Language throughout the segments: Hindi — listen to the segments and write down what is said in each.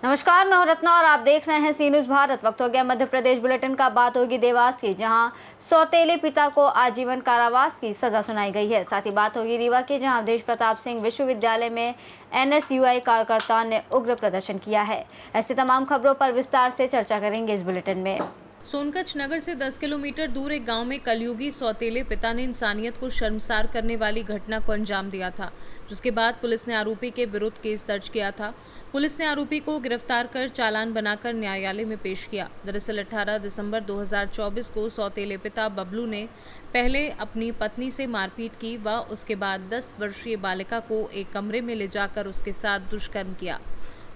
नमस्कार, मैं हूं रत्ना और आप देख रहे हैं सी न्यूज़ भारत। वक्त हो गया मध्य प्रदेश बुलेटिन का। बात होगी देवास की, जहां सौतेले पिता को आजीवन कारावास की सजा सुनाई गई है। साथ ही बात होगी रीवा की, जहां अवधेश प्रताप सिंह विश्वविद्यालय में NSUI कार्यकर्ताओं ने उग्र प्रदर्शन किया है। ऐसी तमाम खबरों पर विस्तार से चर्चा करेंगे इस बुलेटिन में। सोनकच्छ नगर से 10 किलोमीटर दूर एक गांव में कलयुगी सौतेले पिता ने इंसानियत को शर्मसार करने वाली घटना को अंजाम दिया था, जिसके बाद पुलिस ने आरोपी के विरुद्ध केस दर्ज किया था। पुलिस ने आरोपी को गिरफ्तार कर चालान बनाकर न्यायालय में पेश किया। दरअसल 18 दिसंबर 2024 को सौतेले पिता बबलू ने पहले अपनी पत्नी से मारपीट की व उसके बाद 10 वर्षीय बालिका को एक कमरे में ले जाकर उसके साथ दुष्कर्म किया।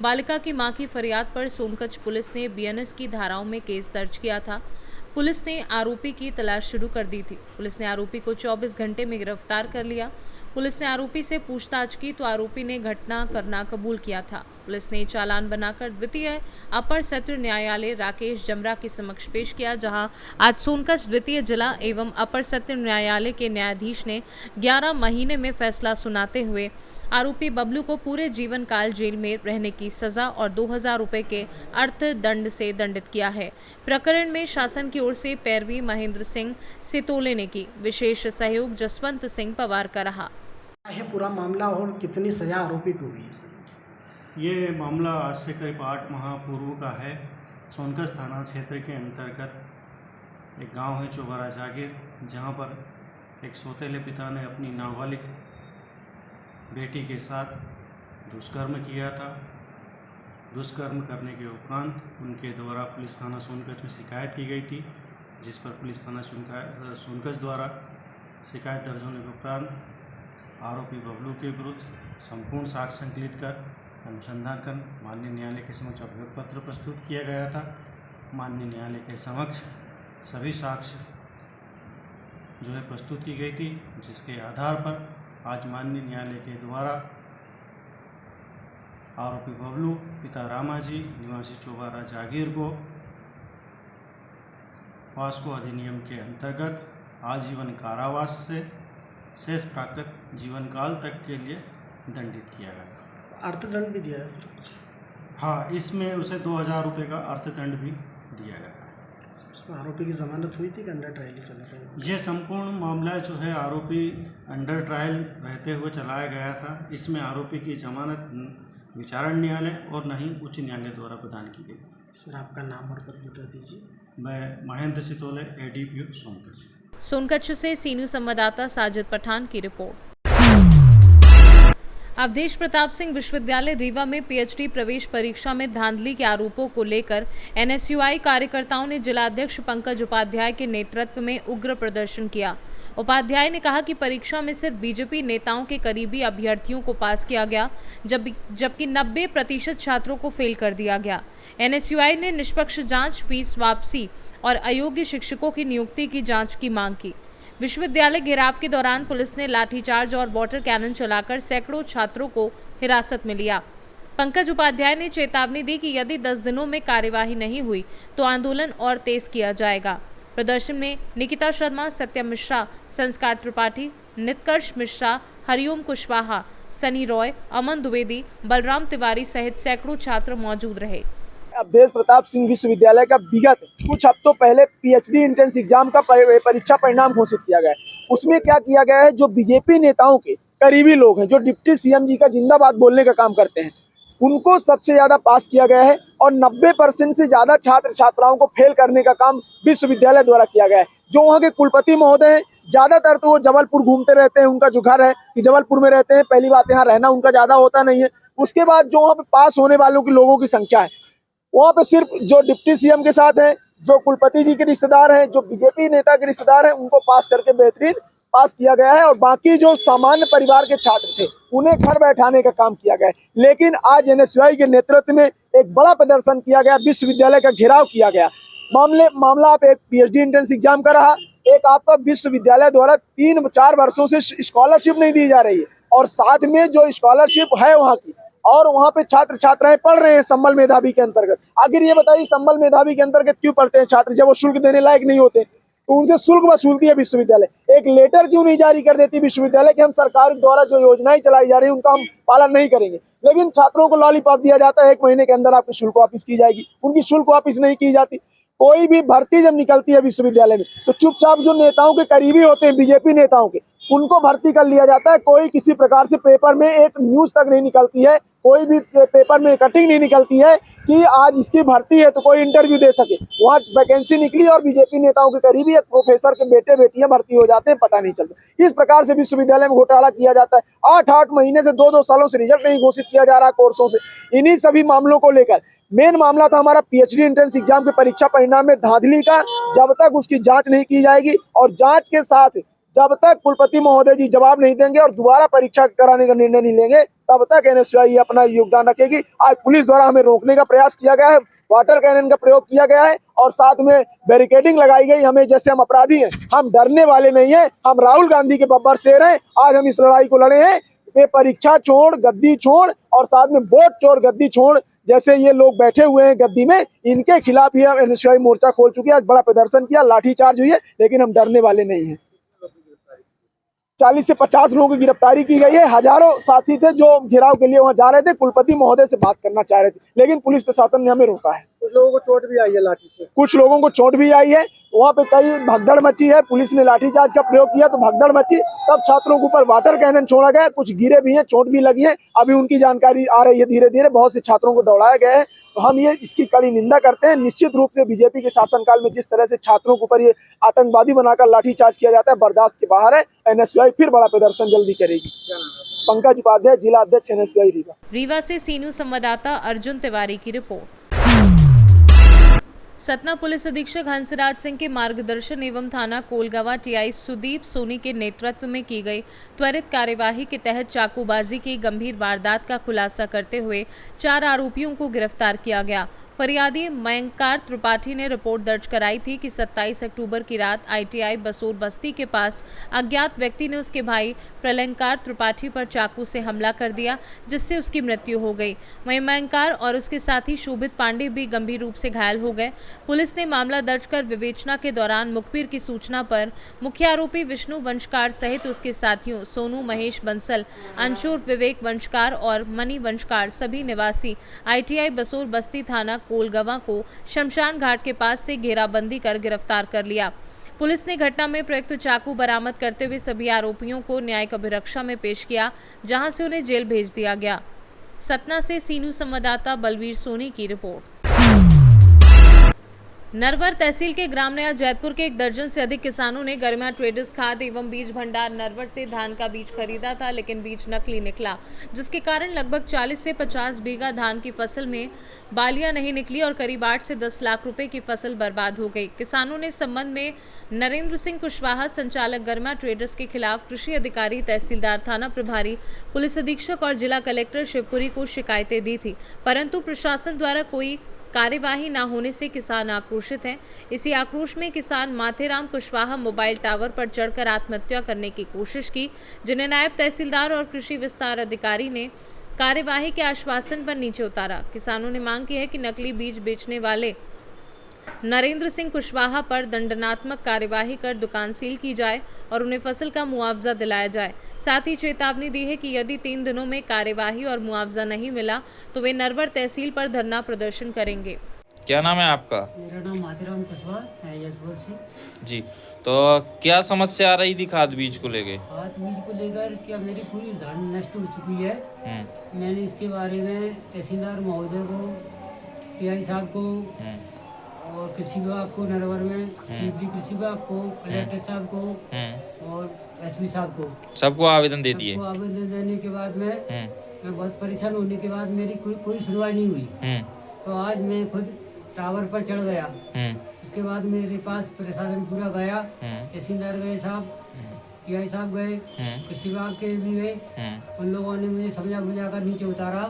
बालिका की मां की फरियाद पर सोनकच्छ पुलिस ने BNS की धाराओं में केस दर्ज किया था। पुलिस ने आरोपी की तलाश शुरू कर दी थी। पुलिस ने आरोपी को 24 घंटे में गिरफ्तार कर लिया। पुलिस ने आरोपी से पूछताछ की तो आरोपी ने घटना करना कबूल किया था। पुलिस ने चालान बनाकर द्वितीय अपर सत्र न्यायालय राकेश जमरा के समक्ष पेश किया, जहां आज सोनकच्छ द्वितीय जिला एवं अपर सत्र न्यायालय के न्यायाधीश ने 11 महीने में फैसला सुनाते हुए आरोपी बबलू को पूरे जीवन काल जेल में रहने की सजा और 2000 रुपए के अर्थदंड से दंडित किया है। प्रकरण में शासन की ओर से पैरवी महेंद्र सिंह सितोले ने की। विशेष सहयोग जसवंत सिंह पवार का रहा। है पूरा मामला और कितनी सजा आरोपी को हुई है सर? ये मामला आज से करीब 8 माह पूर्व का है। सोनकच्छ थाना क्षेत्र के अंतर्गत एक गांव है चौबारा जागीर, जहां पर एक सौतेले पिता ने अपनी नाबालिग बेटी के साथ दुष्कर्म किया था। दुष्कर्म करने के उपरांत उनके द्वारा पुलिस थाना सोनकच्छ में शिकायत की गई थी, जिस पर पुलिस थाना सोनकच्छ द्वारा शिकायत दर्ज होने के उपरांत आरोपी बबलू के विरुद्ध संपूर्ण साक्ष्य संकलित कर अनुसंधान कर माननीय न्यायालय के समक्ष अभियोग पत्र प्रस्तुत किया गया था। माननीय न्यायालय के समक्ष सभी साक्ष्य जो है प्रस्तुत की गई थी, जिसके आधार पर आज माननीय न्यायालय के द्वारा आरोपी बबलू पिता रामाजी निवासी चौबारा जागीर को पॉस्को अधिनियम के अंतर्गत आजीवन कारावास से शेष प्राकृत जीवन काल तक के लिए दंडित किया गया। अर्थदंड भी दिया है सर? हाँ, इसमें उसे 2000 रुपये का अर्थदंड भी दिया गया है। आरोपी की जमानत हुई थी कि अंडर ट्रायल ही चला था? यह संपूर्ण मामला जो है आरोपी अंडर ट्रायल रहते हुए चलाया गया था। इसमें आरोपी की जमानत विचारण न्यायालय और न ही उच्च न्यायालय द्वारा प्रदान की गई। सर, आपका नाम और पद बता दीजिए। मैं महेंद्र सितोले, ADPO सोनकच्छ। सोनकच्छ से सी न्यूज़ संवाददाता साजिद पठान की रिपोर्ट। अवधेश प्रताप सिंह विश्वविद्यालय रीवा में PhD प्रवेश परीक्षा में धांधली के आरोपों को लेकर NSUI कार्यकर्ताओं ने जिलाध्यक्ष पंकज उपाध्याय के नेतृत्व में उग्र प्रदर्शन किया। उपाध्याय ने कहा कि परीक्षा में सिर्फ BJP नेताओं के करीबी अभ्यर्थियों को पास किया गया, जबकि 90% छात्रों को फेल कर दिया गया। NSUI ने निष्पक्ष जांच, फीस वापसी और अयोग्य शिक्षकों की नियुक्ति की जांच की मांग की। विश्वविद्यालय घेराव के दौरान पुलिस ने लाठीचार्ज और वाटर कैनन चलाकर सैकड़ों छात्रों को हिरासत में लिया। पंकज उपाध्याय ने चेतावनी दी कि यदि 10 दिनों में कार्यवाही नहीं हुई तो आंदोलन और तेज किया जाएगा। प्रदर्शन में निकिता शर्मा, सत्यम मिश्रा, संस्कार त्रिपाठी, नित्कर्ष मिश्रा, हरिओम कुशवाहा, सनी रॉय, अमन द्विवेदी, बलराम तिवारी सहित सैकड़ों छात्र मौजूद रहे। अवधेश प्रताप सिंह विश्वविद्यालय का विगत कुछ हफ्तों पहले PhD एंट्रेंस एग्जाम का परीक्षा परिणाम घोषित किया गया है। उसमें क्या किया गया है, जो BJP नेताओं के करीबी लोग हैं, जो डिप्टी CM जी का जिंदाबाद बोलने का काम करते हैं, उनको सबसे ज्यादा पास किया गया है और 90% से ज्यादा छात्र छात्राओं को फेल करने का काम विश्वविद्यालय द्वारा किया गया है। जो वहाँ के कुलपति महोदय हैं, ज्यादातर तो वो जबलपुर घूमते रहते हैं। उनका जो घर है कि जबलपुर में रहते हैं, पहली बात यहाँ रहना उनका ज्यादा होता नहीं है। उसके बाद जो वहाँ पे पास होने वालों की लोगों की संख्या है, वहाँ पे सिर्फ जो डिप्टी CM के साथ हैं, जो कुलपति जी के रिश्तेदार हैं, जो BJP नेता के रिश्तेदार हैं, उनको पास करके बेहतरीन पास किया गया है और बाकी जो सामान्य परिवार के छात्र थे उन्हें घर बैठाने का काम किया गया है। लेकिन आज NSUI के नेतृत्व में एक बड़ा प्रदर्शन किया गया, विश्वविद्यालय का घेराव किया गया। मामला आप एक PhD एंट्रेंस एग्जाम का रहा, एक आपका विश्वविद्यालय द्वारा 3-4 वर्षों से स्कॉलरशिप नहीं दी जा रही है और साथ में जो स्कॉलरशिप है वहाँ की, और वहाँ पे छात्र छात्राएं पढ़ रहे हैं संबल मेधावी के अंतर्गत। आखिर ये बताइए, संबल मेधावी के अंतर्गत क्यों पढ़ते हैं छात्र जब वो शुल्क देने लायक नहीं होते? तो उनसे शुल्क वसूलती है विश्वविद्यालय। एक लेटर क्यों नहीं जारी कर देती विश्वविद्यालय कि हम सरकार द्वारा जो योजनाएं चलाई जा रही है उनका हम पालन नहीं करेंगे, लेकिन छात्रों को लॉलीपॉप दिया जाता है 1 महीने के अंदर आपकी शुल्क वापस की जाएगी, उनकी शुल्क वापस नहीं की जाती। कोई भी भर्ती जब निकलती है विश्वविद्यालय में तो चुपचाप जो नेताओं के करीबी होते हैं, बीजेपी नेताओं के, उनको भर्ती कर लिया जाता है। कोई किसी प्रकार से पेपर में एक न्यूज तक नहीं निकलती है, कोई भी पेपर में कटिंग नहीं निकलती है कि आज इसकी भर्ती है तो कोई इंटरव्यू दे सके। वहाँ वैकेंसी निकली और बीजेपी नेताओं के करीबी एक प्रोफेसर के बेटे बेटियां भर्ती हो जाते हैं, पता नहीं चलता। इस प्रकार से विश्वविद्यालय में घोटाला किया जाता है। 8-8 महीने से 2-2 सालों से रिजल्ट नहीं घोषित किया जा रहा कोर्सों से। इन्हीं सभी मामलों को लेकर मेन मामला था हमारा पीएचडी एंट्रेंस एग्जाम के परीक्षा परिणाम में धांधली का। जब तक उसकी जांच नहीं की जाएगी और जांच के साथ जब तक कुलपति महोदय जी जवाब नहीं देंगे और दोबारा परीक्षा कराने का निर्णय नहीं लेंगे, तब तक एनएसयूआई अपना योगदान रखेगी। आज पुलिस द्वारा हमें रोकने का प्रयास किया गया है, वाटर कैनन का प्रयोग किया गया है और साथ में बैरिकेडिंग लगाई गई। हमें जैसे हम अपराधी हैं, हम डरने वाले नहीं हैं, हम राहुल गांधी के बब्बर शेर हैं। आज हम इस लड़ाई को लड़े हैं। ये परीक्षा छोड़, गद्दी छोड़ और साथ में वोट चोर गद्दी छोड़ जैसे ये लोग बैठे हुए हैं गद्दी में, इनके खिलाफ ही एनएसयूआई मोर्चा खोल चुकी है। आज बड़ा प्रदर्शन किया, लाठीचार्ज हुई है, लेकिन हम डरने वाले नहीं हैं। 40 से 50 लोगों की गिरफ्तारी की गई है। हजारों साथी थे जो घेराव के लिए वहां जा रहे थे, कुलपति महोदय से बात करना चाह रहे थे, लेकिन पुलिस प्रशासन ने हमें रोका है। कुछ लोगों को चोट भी आई है लाठी से। कुछ लोगों को चोट भी आई है। वहां पे कई भगदड़ मची है, पुलिस ने लाठीचार्ज का प्रयोग किया तो भगदड़ मची। तब छात्रों के ऊपर वाटर कैनन छोड़ा गया, कुछ गिरे भी हैं, चोट भी लगी है। अभी उनकी जानकारी आ रही है धीरे धीरे। बहुत से छात्रों को दौड़ाया गया है। तो हम ये इसकी कड़ी निंदा करते हैं। निश्चित रूप से बीजेपी के शासनकाल में जिस तरह से छात्रों के ऊपर ये आतंकवादी बनाकर लाठीचार्ज किया जाता है, बर्दाश्त के बाहर है। एनएसयूआई फिर बड़ा प्रदर्शन जल्दी करेगी। पंकज उपाध्याय, जिला अध्यक्ष एनएसयूआई रीवा। रीवा से सीनू संवाददाता अर्जुन तिवारी की रिपोर्ट। सतना पुलिस अधीक्षक हंसराज सिंह के मार्गदर्शन एवं थाना कोलगवा टीआई सुदीप सोनी के नेतृत्व में की गई त्वरित कार्यवाही के तहत चाकूबाजी की गंभीर वारदात का खुलासा करते हुए 4 आरोपियों को गिरफ्तार किया गया। फरियादी मयंकार त्रिपाठी ने रिपोर्ट दर्ज कराई थी कि 27 अक्टूबर की रात आईटीआई बसूर बस्ती के पास अज्ञात व्यक्ति ने उसके भाई प्रलंकार त्रिपाठी पर चाकू से हमला कर दिया, जिससे उसकी मृत्यु हो गई। वहीं मयंकार और उसके साथी शोभित पांडे भी गंभीर रूप से घायल हो गए। पुलिस ने मामला दर्ज कर विवेचना के दौरान मुखबिर की सूचना पर मुख्य आरोपी विष्णु वंशकार सहित उसके साथियों सोनू महेश बंसल, अंशुर विवेक वंशकार और मनी वंशकार सभी निवासी आईटीआई बसूर बस्ती थाना कोलगवा को शमशान घाट के पास से घेराबंदी कर गिरफ्तार कर लिया। पुलिस ने घटना में प्रयुक्त चाकू बरामद करते हुए सभी आरोपियों को न्यायिक अभिरक्षा में पेश किया, जहां से उन्हें जेल भेज दिया गया। सतना से सीनू संवाददाता बलवीर सोनी की रिपोर्ट। नरवर तहसील के ग्राम नया जैतपुर के 1 दर्जन से अधिक किसानों ने गरिमा ट्रेडर्स खाद एवं बीज भंडार नरवर से धान का बीज खरीदा था, लेकिन बीज नकली निकला, जिसके कारण लगभग 40 से 50 बीघा धान की फसल में बालियां नहीं निकली और करीब 8 से 10 लाख रुपए की फसल बर्बाद हो गई। किसानों ने इस संबंध में नरेंद्र सिंह कुशवाहा, संचालक गरिमा ट्रेडर्स के खिलाफ कृषि अधिकारी, तहसीलदार, थाना प्रभारी, पुलिस अधीक्षक और जिला कलेक्टर शिवपुरी को शिकायतें दी थी, परंतु प्रशासन द्वारा कोई कार्यवाही न होने से किसान आक्रोशित हैं। इसी आक्रोश में किसान माथेराम कुशवाहा मोबाइल टावर पर चढ़कर आत्महत्या करने की कोशिश की, जिन्हें नायब तहसीलदार और कृषि विस्तार अधिकारी ने कार्यवाही के आश्वासन पर नीचे उतारा। किसानों ने मांग की है कि नकली बीज बेचने वाले नरेंद्र सिंह कुशवाहा पर दंडात्मक कार्यवाही कर दुकान सील की जाए और उन्हें फसल का मुआवजा दिलाया जाए। साथ ही चेतावनी दी है कि यदि 3 दिनों में कार्यवाही और मुआवजा नहीं मिला तो वे नरवर तहसील पर धरना प्रदर्शन करेंगे। क्या नाम है आपका? मेरा नाम माथेराम कुशवाहा है, जयपुर से जी। तो क्या समस्या आ रही थी खाद बीज को लेके? खाद बीज को लेकर क्या मेरी पूरी धान नष्ट हो चुकी है। मैंने इसके बारे में तहसीलदार महोदय को, टीआई साहब को और कृषि विभाग को नरवर में, सीधी कृषि विभाग को, कलेक्टर साहब को और एसपी साहब को, सबको आवेदन दे दिए। आवेदन देने के बाद में मैं बहुत परेशान होने के बाद मेरी कोई सुनवाई नहीं हुई। तो आज मैं खुद टावर पर चढ़ गया। उसके बाद मेरे पास प्रशासन पूरा गया, तहसीलदार गए साहब, टीआई साहब गए, कृषि विभाग के भी गए। उन लोगों ने मुझे समझा बुझा कर नीचे उतारा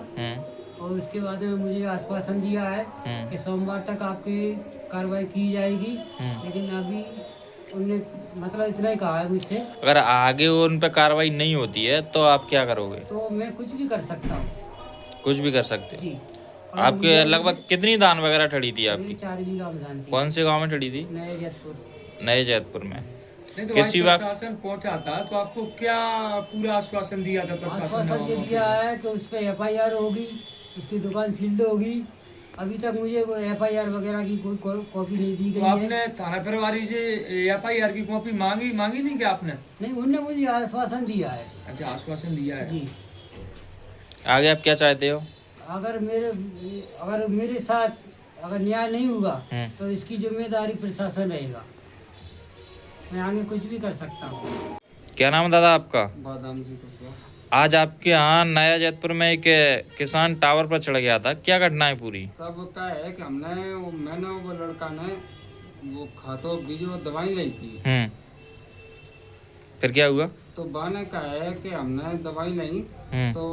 और उसके बाद में मुझे आश्वासन दिया है कि सोमवार तक आपकी कार्रवाई की जाएगी। लेकिन अभी उन्होंने मतलब इतना ही कहा है मुझसे। अगर आगे उन पर कार्रवाई नहीं होती है तो आप क्या करोगे? तो मैं कुछ भी कर सकता हूँ। कुछ भी कर सकते जी। आपके लगभग कितनी धान वगैरह ठड़ी थी आपकी? 4 बीघा में धान थी। कौन से गांव में ठड़ी थी? नया जैतपुर। नए जैतपुर में। नहीं तो किसी वहाँ वक्त प्रशासन पहुंचा था तो आपको क्या पूरा आश्वासन दिया था प्रशासन आश्वासन ये ने? दिया है कि उस पर FIR होगी, उसकी दुकान सील्ड होगी। अभी तक मुझे कोई FIR वगैरह की कोई कॉपी नहीं दी तो गई है। आपने थाना प्रभारी से FIR की कॉपी मांगी नहीं क्या आपने? नहीं, उनने मुझे आश्वासन दिया है। अच्छा, आश्वासन दिया है। जी, आगे आप क्या चाहते हो? अगर मेरे साथ अगर न्याय नहीं हुआ तो इसकी जिम्मेदारी प्रशासन रहेगा। मैं आगे कुछ भी कर सकता हूँ। क्या नाम है दादा आपका? बादाम जी कुशवाहा। आज आपके यहाँ नया जैतपुर में एक किसान टावर पर चढ़ गया था, क्या घटना है पूरी? सब क्या है कि मैंने वो लड़का ने वो खातो बीज वो दवाई ली थी। फिर क्या हुआ? तो बाने का है कि हमने दवाई ली तो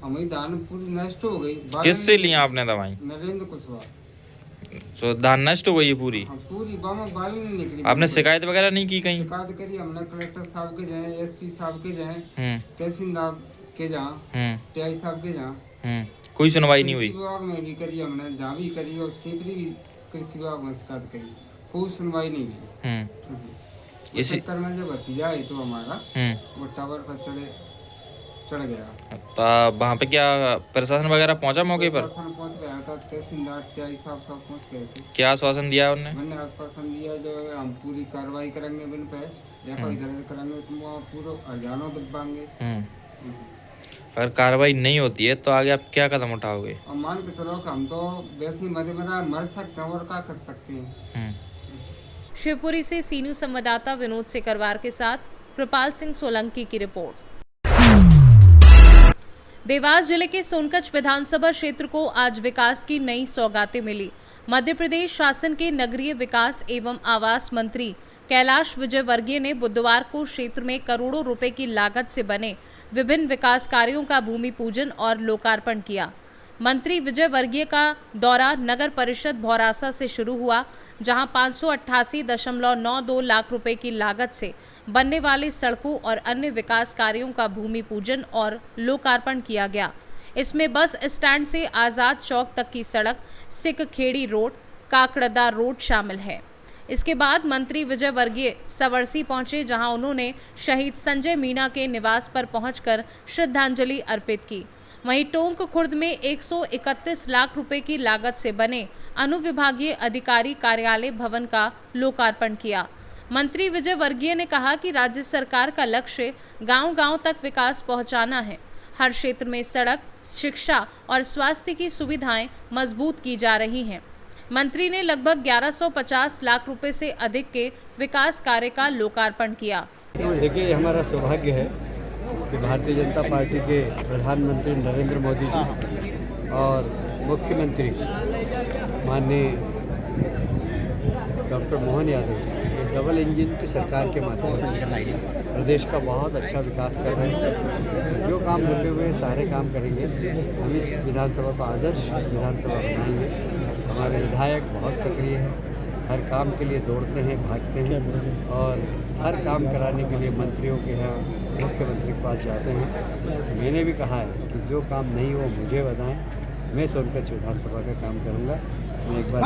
हमारी धान पूरी नष्ट हो गई। किससे लिया आपने दवाई? नरेंद्र कुशवाहा। तो धान नष्ट हो गई है पूरी? हाँ, पूरी बामा बाल नहीं निकली। आपने शिकायत वगैरह नहीं की कहीं? शिकायत करी हमने कलेक्टर साहब के जाए, SP साहब के जाए, तहसीलदार के जहाँ, TI साहब के जहाँ। कोई सुनवाई नहीं हुई? कृषि विभाग में भी करी हमने, जहाँ भी करी, और सेपरी भी कृषि विभाग में शिकायत करी, कोई सुनवाई नहीं हुई। इस चक्कर में जब भतीजा है तो हमारा वो टावर पर चढ़ गया। तो वहाँ पे क्या प्रशासन वगैरह पहुँचा मौके पर? प्रशासन पहुँच गया था, तहसीलदार TI साहब सब पहुँच गए थे। क्या आश्वासन दिया उन्होंने? मैंने आश्वासन दिया जो हम पूरी कार्रवाई करेंगे बिन पे, FIR दर्ज करेंगे, तुम वहाँ पूरा हरजानों दबाएंगे। अगर कार्रवाई नहीं होती है तो आगे आप क्या कदम उठाओगे? और मान के चलो कि हम तो वैसे ही मर सकते हैं और क्या कर सकते हैं। शिवपुरी से सीनू संवाददाता विनोद सिकरवार के साथ कृपाल सिंह सोलंकी की रिपोर्ट। देवास जिले के सोनकच्छ विधानसभा क्षेत्र को आज विकास की नई सौगातें मिली। मध्य प्रदेश शासन के नगरीय विकास एवं आवास मंत्री कैलाश विजयवर्गीय ने बुधवार को क्षेत्र में करोड़ों रुपए की लागत से बने विभिन्न विकास कार्यों का भूमि पूजन और लोकार्पण किया। मंत्री विजयवर्गीय का दौरा नगर परिषद भौरासा से शुरू हुआ, जहां 588.92 लाख रुपए की लागत से बनने वाले सड़कों और अन्य विकास कार्यों का भूमि पूजन और लोकार्पण किया गया। इसमें बस स्टैंड से आज़ाद चौक तक की सड़क, सिक खेड़ी रोड, काकड़दा रोड शामिल है। इसके बाद मंत्री विजयवर्गीय सवरसी पहुंचे, जहां उन्होंने शहीद संजय मीणा के निवास पर पहुंचकर श्रद्धांजलि अर्पित की। वहीं टोंक खुर्द में 131 लाख रुपए की लागत से बने अनुविभागीय अधिकारी कार्यालय भवन का लोकार्पण किया। मंत्री विजयवर्गीय ने कहा कि राज्य सरकार का लक्ष्य गांव-गांव तक विकास पहुंचाना है। हर क्षेत्र में सड़क, शिक्षा और स्वास्थ्य की सुविधाएं मजबूत की जा रही हैं। मंत्री ने लगभग 1150 लाख रुपए से अधिक के विकास कार्य का लोकार्पण किया। देखिए, हमारा सौभाग्य है कि भारतीय जनता पार्टी के प्रधानमंत्री नरेंद्र मोदी जी और मुख्यमंत्री माननीय doctor Mohan Yadav ji double engine की सरकार के माध्यम से प्रदेश का बहुत अच्छा विकास कर रहे हैं। जो काम रुके हुए सारे काम करेंगे। हम इस विधानसभा को आदर्श विधानसभा बनाएंगे। हमारे विधायक बहुत सक्रिय हैं, हर काम के लिए दौड़ते हैं, भागते हैं और हर काम कराने के लिए मंत्रियों के यहाँ मुख्यमंत्री के पास जाते हैं। मैंने भी कहा है कि जो काम नहीं हो मुझे बताएं, मैं सोनकच्छ विधानसभा का काम करूँगा। मैं एक बार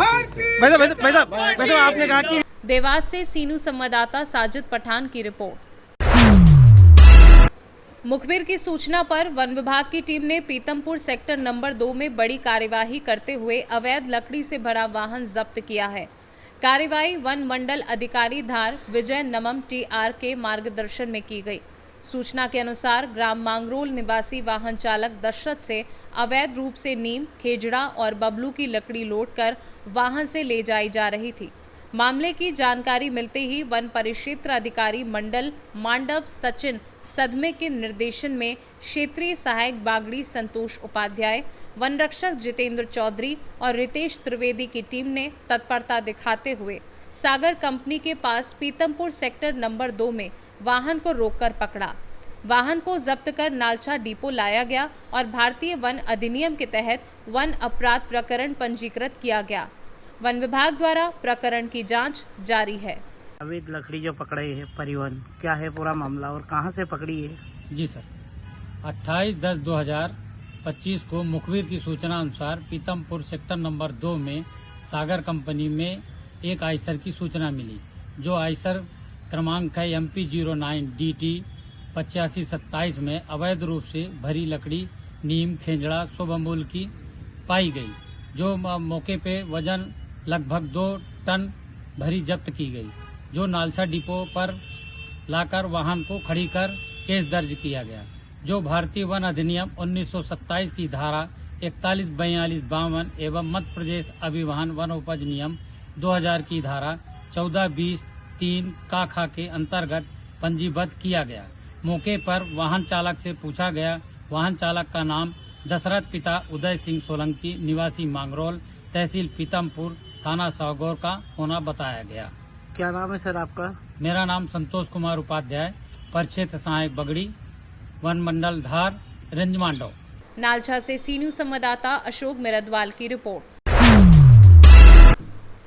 आपने कहा कि देवास से सीनू संवाददाता साजिद पठान की रिपोर्ट। मुखबिर की सूचना पर वन विभाग की टीम ने पीतमपुर सेक्टर नंबर 2 में बड़ी कार्यवाही करते हुए अवैध लकड़ी से भरा वाहन जब्त किया है। कार्यवाही वन मंडल अधिकारी धार विजय नमम TR के मार्गदर्शन में की गई। सूचना के अनुसार ग्राम मांगरोल निवासी वाहन चालक दशरथ से अवैध रूप से नीम, खेजड़ा और बबलू की लकड़ी लोड कर वाहन से ले जाई जा रही थी। मामले की जानकारी मिलते ही वन परिक्षेत्र अधिकारी मंडल मांडव सचिन सदमे के निर्देशन में क्षेत्रीय सहायक बागड़ी संतोष उपाध्याय, वन रक्षक जितेंद्र चौधरी और रितेश त्रिवेदी की टीम ने तत्परता दिखाते हुए सागर कंपनी के पास पीतमपुर सेक्टर नंबर 2 में वाहन को रोककर पकड़ा। वाहन को जब्त कर नालछा डिपो लाया गया और भारतीय वन अधिनियम के तहत वन अपराध प्रकरण पंजीकृत किया गया। वन विभाग द्वारा प्रकरण की जांच जारी है। अवैध लकड़ी जो पकड़े है परिवहन, क्या है पूरा मामला और कहां से पकड़ी है? जी सर, 28/10/2025 को मुखबिर की सूचना अनुसार पीतमपुर सेक्टर नंबर 2 में सागर कंपनी में एक आयसर की सूचना मिली जो आयसर क्रमांक है MP 09 DT 8527 में अवैध रूप से भरी लकड़ी, नीम, खेजड़ा, शुभ अमूल की पाई गई, जो मौके पे वजन लगभग 2 टन भरी जब्त की गई, जो नालसा डिपो पर लाकर वाहन को खड़ी कर केस दर्ज किया गया, जो भारतीय वन अधिनियम 1927 की धारा 41, 42, 52 एवं मध्य प्रदेश अभिवाहन वनोपज नियम 2000 की धारा 14, 20, 3 का के अंतर्गत पंजीबद्ध किया गया। मौके पर वाहन चालक से पूछा गया। वाहन चालक का नाम दशरथ पिता उदय सिंह सोलंकी, निवासी मांगरोल, तहसील पीतमपुर, थाना सागौर का होना बताया गया। क्या नाम है सर आपका? मेरा नाम संतोष कुमार उपाध्याय, परिक्षेत्र सहायक बगड़ी, वन मंडल धार, रेंज मांडव। नालचा से सी न्यूज संवाददाता अशोक मिरदवाल की रिपोर्ट।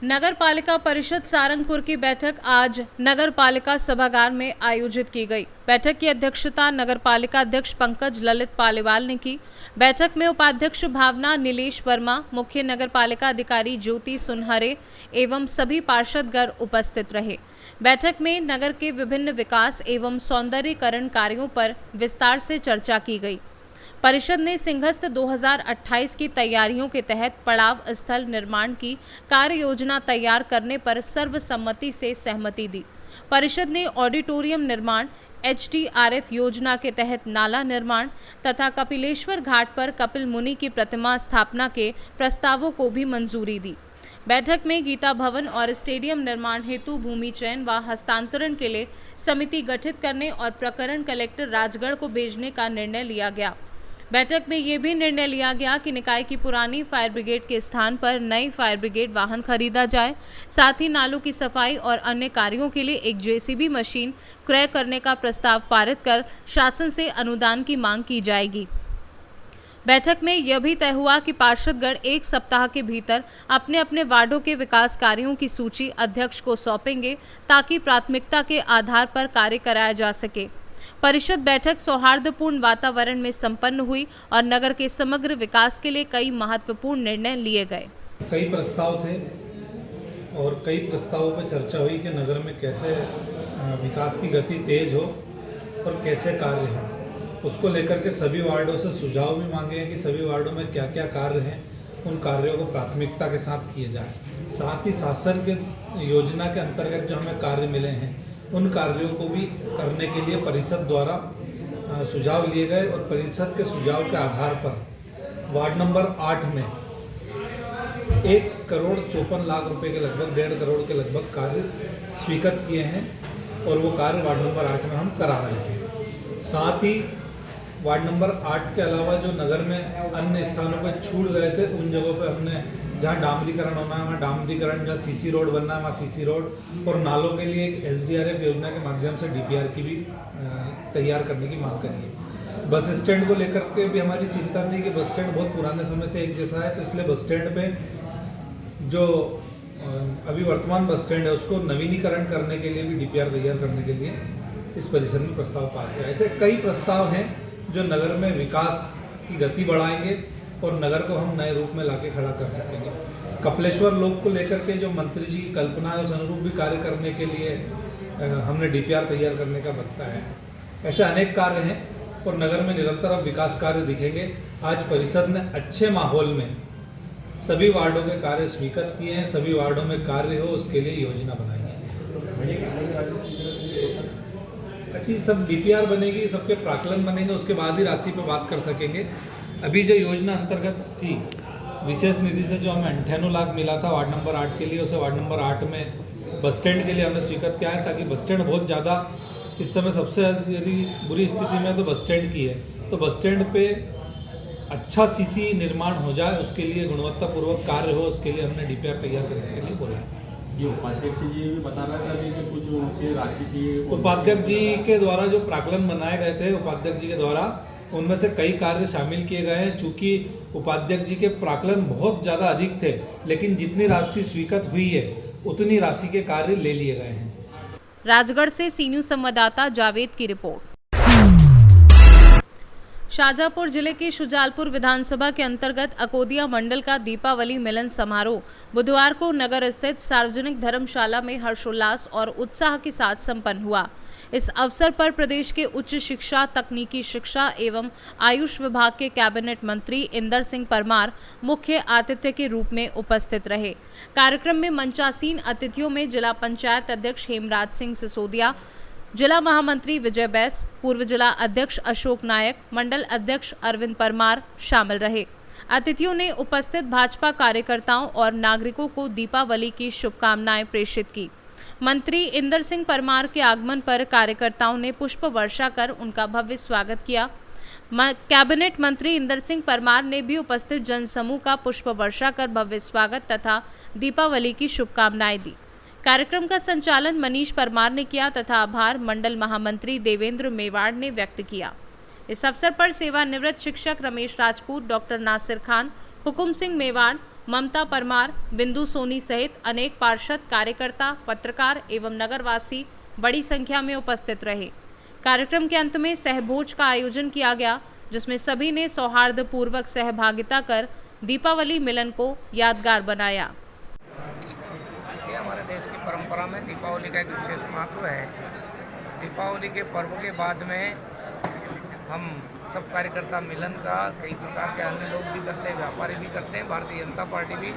नगर पालिका परिषद सारंगपुर की बैठक आज नगर पालिका सभागार में आयोजित की गई। बैठक की अध्यक्षता नगर पालिका अध्यक्ष पंकज ललित पालीवाल ने की। बैठक में उपाध्यक्ष भावना नीलेश वर्मा, मुख्य नगर पालिका अधिकारी ज्योति सुनहरे एवं सभी पार्षदगण उपस्थित रहे। बैठक में नगर के विभिन्न विकास एवं सौंदर्यीकरण कार्यों पर विस्तार से चर्चा की गई। परिषद ने सिंहस्थ 2028 की तैयारियों के तहत पड़ाव स्थल निर्माण की कार्य योजना तैयार करने पर सर्वसम्मति से सहमति दी। परिषद ने ऑडिटोरियम निर्माण, HTRF योजना के तहत नाला निर्माण तथा कपिलेश्वर घाट पर कपिल मुनि की प्रतिमा स्थापना के प्रस्तावों को भी मंजूरी दी। बैठक में गीता भवन और स्टेडियम निर्माण हेतु भूमि चयन व हस्तांतरण के लिए समिति गठित करने और प्रकरण कलेक्टर राजगढ़ को भेजने का निर्णय लिया गया। बैठक में ये भी निर्णय लिया गया कि निकाय की पुरानी फायर ब्रिगेड के स्थान पर नई फायर ब्रिगेड वाहन खरीदा जाए। साथ ही नालों की सफाई और अन्य कार्यों के लिए एक JCB मशीन क्रय करने का प्रस्ताव पारित कर शासन से अनुदान की मांग की जाएगी। बैठक में यह भी तय हुआ कि पार्षदगण 1 सप्ताह के भीतर अपने अपने वार्डों के विकास कार्यों की सूची अध्यक्ष को सौंपेंगे ताकि प्राथमिकता के आधार पर कार्य कराया जा सके। परिषद बैठक सौहार्दपूर्ण वातावरण में संपन्न हुई और नगर के समग्र विकास के लिए कई महत्वपूर्ण निर्णय लिए गए। कई प्रस्ताव थे और कई प्रस्तावों पर चर्चा हुई कि नगर में कैसे विकास की गति तेज हो और कैसे कार्य हो। उसको लेकर के सभी वार्डों से सुझाव भी मांगे हैं कि सभी वार्डों में क्या क्या कार्य हैं, उन कार्यों को प्राथमिकता के साथ किए जाए। साथ ही शासन के योजना के अंतर्गत जो हमें कार्य मिले हैं उन कार्यों को भी करने के लिए परिषद द्वारा सुझाव लिए गए और परिषद के सुझाव के आधार पर वार्ड नंबर 8 में 1,54,00,000 रुपए के लगभग 1.5 करोड़ के लगभग कार्य स्वीकृत किए हैं और वो कार्य वार्ड नंबर 8 में हम करा रहे हैं। साथ ही वार्ड नंबर 8 के अलावा जो नगर में अन्य स्थानों पर छूट गए थे उन जगहों पर हमने जहाँ डामरीकरण होना है वहाँ डामरीकरण, जहाँ CC रोड बनना है वहाँ CC रोड और नालों के लिए एक SDRF योजना के माध्यम से DPR की भी तैयार करने की मांग करी है। बस स्टैंड को लेकर के भी हमारी चिंता थी कि बस स्टैंड बहुत पुराने समय से एक जैसा है, तो इसलिए बस स्टैंड पे जो अभी वर्तमान बस स्टैंड है उसको नवीनीकरण करने के लिए भी DPR तैयार करने के लिए इस परिषद में प्रस्ताव पास किया। ऐसे कई प्रस्ताव हैं जो नगर में विकास की गति बढ़ाएंगे और नगर को हम नए रूप में लाके खड़ा कर सकेंगे। कपिलेश्वर लोक को लेकर के जो मंत्री जी की कल्पना है उस अनुरूप भी कार्य करने के लिए हमने DPR तैयार करने का बनता है। ऐसे अनेक कार्य हैं और नगर में निरंतर अब विकास कार्य दिखेंगे। आज परिषद ने अच्छे माहौल में सभी वार्डों के कार्य स्वीकृत किए हैं। सभी वार्डों में कार्य हो उसके लिए योजना बनाई है। ऐसी सब DPR बनेगी, सबके प्राकलन बनेंगे, उसके बाद ही राशि पे बात कर सकेंगे। अभी जो योजना अंतर्गत थी विशेष निधि से जो हमें 98 लाख मिला था वार्ड नंबर 8 के लिए, उसे वार्ड नंबर 8 में बस स्टैंड के लिए हमने स्वीकृत किया है ताकि बस स्टैंड बहुत ज़्यादा इस समय सबसे यदि बुरी स्थिति में तो बस स्टैंड की है, तो बस स्टैंड पे अच्छा CC निर्माण हो जाए, उसके लिए गुणवत्तापूर्वक कार्य हो, उसके लिए हमने DPR तैयार करने के लिए बोला है। जी उपाध्यक्ष जी भी बता रहा था कि कुछ उनकी राशि की उपाध्यक्ष जी के द्वारा जो प्राकलन बनाए गए थे उपाध्यक्ष जी के द्वारा उनमें से कई कार्य शामिल किए गए हैं। चूँकि उपाध्यक्ष जी के प्राकलन बहुत ज़्यादा अधिक थे लेकिन जितनी राशि स्वीकृत हुई है उतनी राशि के कार्य ले लिए गए हैं। राजगढ़ से सी न्यूज संवाददाता जावेद की रिपोर्ट। शाजापुर जिले के शुजालपुर विधानसभा के अंतर्गत अकोदिया मंडल का दीपावली मिलन समारोह बुधवार को नगर स्थित सार्वजनिक धर्मशाला में हर्षोल्लास और उत्साह के साथ संपन्न हुआ। इस अवसर पर प्रदेश के उच्च शिक्षा, तकनीकी शिक्षा एवं आयुष विभाग के कैबिनेट मंत्री इंदर सिंह परमार मुख्य आतिथ्य के रूप में उपस्थित रहे। कार्यक्रम में मंचासीन अतिथियों में जिला पंचायत अध्यक्ष हेमराज सिंह सिसोदिया, जिला महामंत्री विजय बैस, पूर्व जिला अध्यक्ष अशोक नायक, मंडल अध्यक्ष अरविंद परमार शामिल रहे। अतिथियों ने उपस्थित भाजपा कार्यकर्ताओं और नागरिकों को दीपावली की शुभकामनाएं प्रेषित की। मंत्री इंदर सिंह परमार के आगमन पर कार्यकर्ताओं ने पुष्प वर्षा कर उनका भव्य स्वागत किया। कैबिनेट मंत्री इंदर सिंह परमार ने भी उपस्थित जनसमूह का पुष्प वर्षा कर भव्य स्वागत तथा दीपावली की शुभकामनाएं दी। कार्यक्रम का संचालन मनीष परमार ने किया तथा आभार मंडल महामंत्री देवेंद्र मेवाड़ ने व्यक्त किया। इस अवसर पर सेवानिवृत्त शिक्षक रमेश राजपूत, डॉक्टर नासिर खान, हुकुम सिंह मेवाड़, ममता परमार, बिंदु सोनी सहित अनेक पार्षद, कार्यकर्ता, पत्रकार एवं नगरवासी बड़ी संख्या में उपस्थित रहे। कार्यक्रम के अंत में सहभोज का आयोजन किया गया, जिसमें सभी ने सौहार्दपूर्वक सहभागिता कर दीपावली मिलन को यादगार बनाया। हमारे देश की परंपरा में दीपावली का एक विशेष महत्व है। दीपावली के पर्व के बाद में हम सब कार्यकर्ता मिलन का कई प्रकार के अन्य लोग भी करते हैं, व्यापारी भी करते हैं, भारतीय जनता पार्टी भी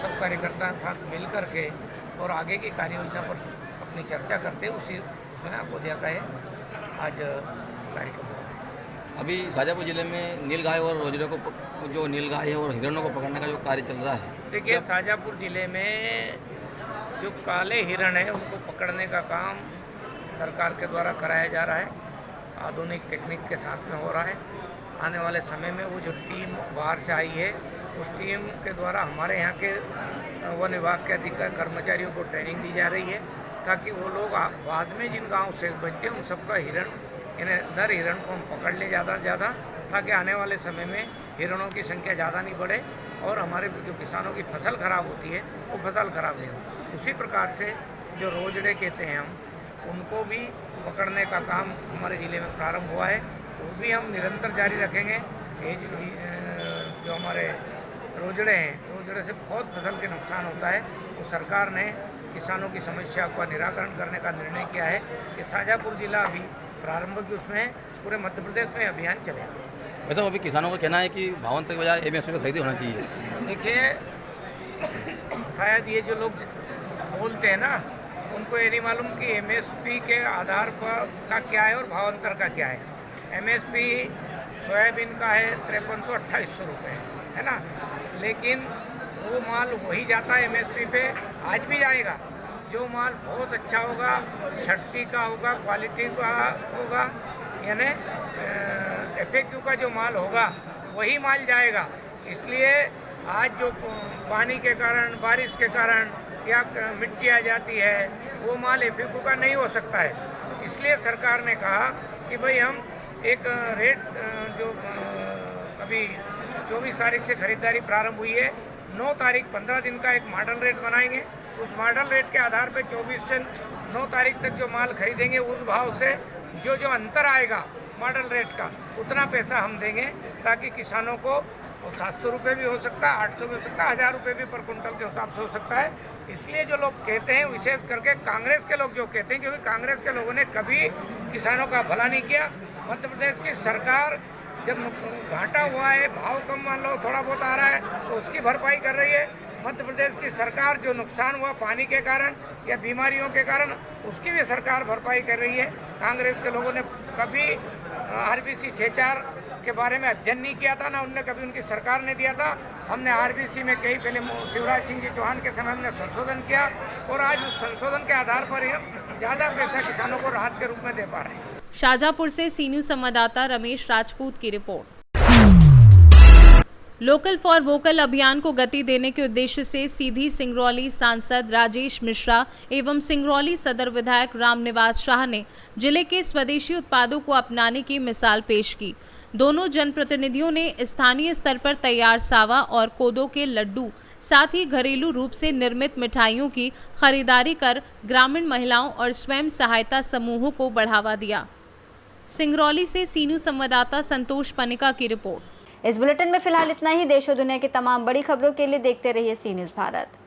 सब कार्यकर्ता साथ मिल करके और आगे की कार्य योजना पर अपनी चर्चा करते हैं। उसी उसमें अकोदिया का आज कार्यक्रम हुआ। अभी शाजापुर जिले में नीलगाय और रोजड़े को जो नीलगाय है और हिरणों को पकड़ने का जो कार्य चल रहा है, देखिए शाजापुर जिले में जो काले हिरण है उनको पकड़ने का काम सरकार के द्वारा कराया जा रहा है, आधुनिक टेक्निक के साथ में हो रहा है। आने वाले समय में वो जो टीम बाहर से आई है उस टीम के द्वारा हमारे यहाँ के वन विभाग के अधिकारी कर्मचारियों को ट्रेनिंग दी जा रही है, ताकि वो लोग बाद में जिन गाँव से बचते हैं उन सबका हिरण यानी नर हिरण को हम पकड़ लें ज़्यादा से ज़्यादा, ताकि आने वाले समय में हिरणों की संख्या ज़्यादा नहीं बढ़े और हमारे जो किसानों की फसल खराब होती है वो फसल खराब नहीं हो। उसी प्रकार से जो रोजड़े कहते हैं हम उनको भी पकड़ने का काम हमारे ज़िले में प्रारंभ हुआ है, वो भी हम निरंतर जारी रखेंगे। जो हमारे रोजड़े हैं, रोजड़े से बहुत फसल के नुकसान होता है, तो सरकार ने किसानों की समस्या का निराकरण करने का निर्णय किया है कि शाजापुर जिला अभी प्रारंभ की उसमें पूरे मध्य प्रदेश में अभियान चलेगा। वैसे अभी किसानों का कहना है कि भावांतर के बजाय एमएसपी पे खरीदी होना चाहिए। देखिए शायद ये जो लोग बोलते हैं ना उनको ये नहीं मालूम कि एमएसपी के आधार पर का क्या है और भावांतर का क्या है। एमएसपी सोयाबीन का है 5328 रुपये, है ना, लेकिन वो माल वही जाता है एमएसपी पे, आज भी जाएगा। जो माल बहुत अच्छा होगा, छट्टी का होगा, क्वालिटी का होगा, यानी एफएक्यू का जो माल होगा वही माल जाएगा। इसलिए आज जो पानी के कारण, बारिश के कारण या मिट्टी आ जाती है वो माल एफएक्यू का नहीं हो सकता है। इसलिए सरकार ने कहा कि भाई हम एक रेट जो अभी 24 तारीख से खरीदारी प्रारंभ हुई है, 9 तारीख 15 दिन का एक मॉडल रेट बनाएंगे। उस मॉडल रेट के आधार पर 24 से 9 तारीख तक जो माल खरीदेंगे उस भाव से जो अंतर आएगा मॉडल रेट का उतना पैसा हम देंगे, ताकि किसानों को 700 रुपये भी हो सकता है, 800 भी हो सकता है, 1000 रुपये भी पर कुंटल के हिसाब से हो सकता है। इसलिए जो लोग कहते हैं, विशेष करके कांग्रेस के लोग जो कहते हैं, क्योंकि कांग्रेस के लोगों ने कभी किसानों का भला नहीं किया। मध्य प्रदेश की सरकार जब घाटा हुआ है, भाव कम मान लो थोड़ा बहुत आ रहा है, तो उसकी भरपाई कर रही है। मध्य प्रदेश की सरकार जो नुकसान हुआ पानी के कारण या बीमारियों के कारण, उसकी भी सरकार भरपाई कर रही है। कांग्रेस के लोगों ने कभी आरबीसी 6-4 के बारे में अध्ययन नहीं किया था, ना उनने कभी उनकी सरकार ने दिया था। हमने आरबीसी में कई पहले शिवराज सिंह जी चौहान के समय हमने संशोधन किया और आज उस संशोधन के आधार पर हम ज़्यादा पैसा किसानों को राहत के रूप में दे पा रहे हैं। शाजापुर से सी न्यूज़ संवाददाता रमेश राजपूत की रिपोर्ट। लोकल फॉर वोकल अभियान को गति देने के उद्देश्य से सीधी सिंगरौली सांसद राजेश मिश्रा एवं सिंगरौली सदर विधायक रामनिवास शाह ने जिले के स्वदेशी उत्पादों को अपनाने की मिसाल पेश की। दोनों जनप्रतिनिधियों ने स्थानीय स्तर पर तैयार सावा और कोदो के लड्डू, साथ ही घरेलू रूप से निर्मित मिठाइयों की खरीदारी कर ग्रामीण महिलाओं और स्वयं सहायता समूहों को बढ़ावा दिया। सिंगरौली से सीनू संवाददाता संतोष पनिका की रिपोर्ट। इस बुलेटिन में फिलहाल इतना ही। देश और दुनिया की तमाम बड़ी खबरों के लिए देखते रहिए सी न्यूज़ भारत।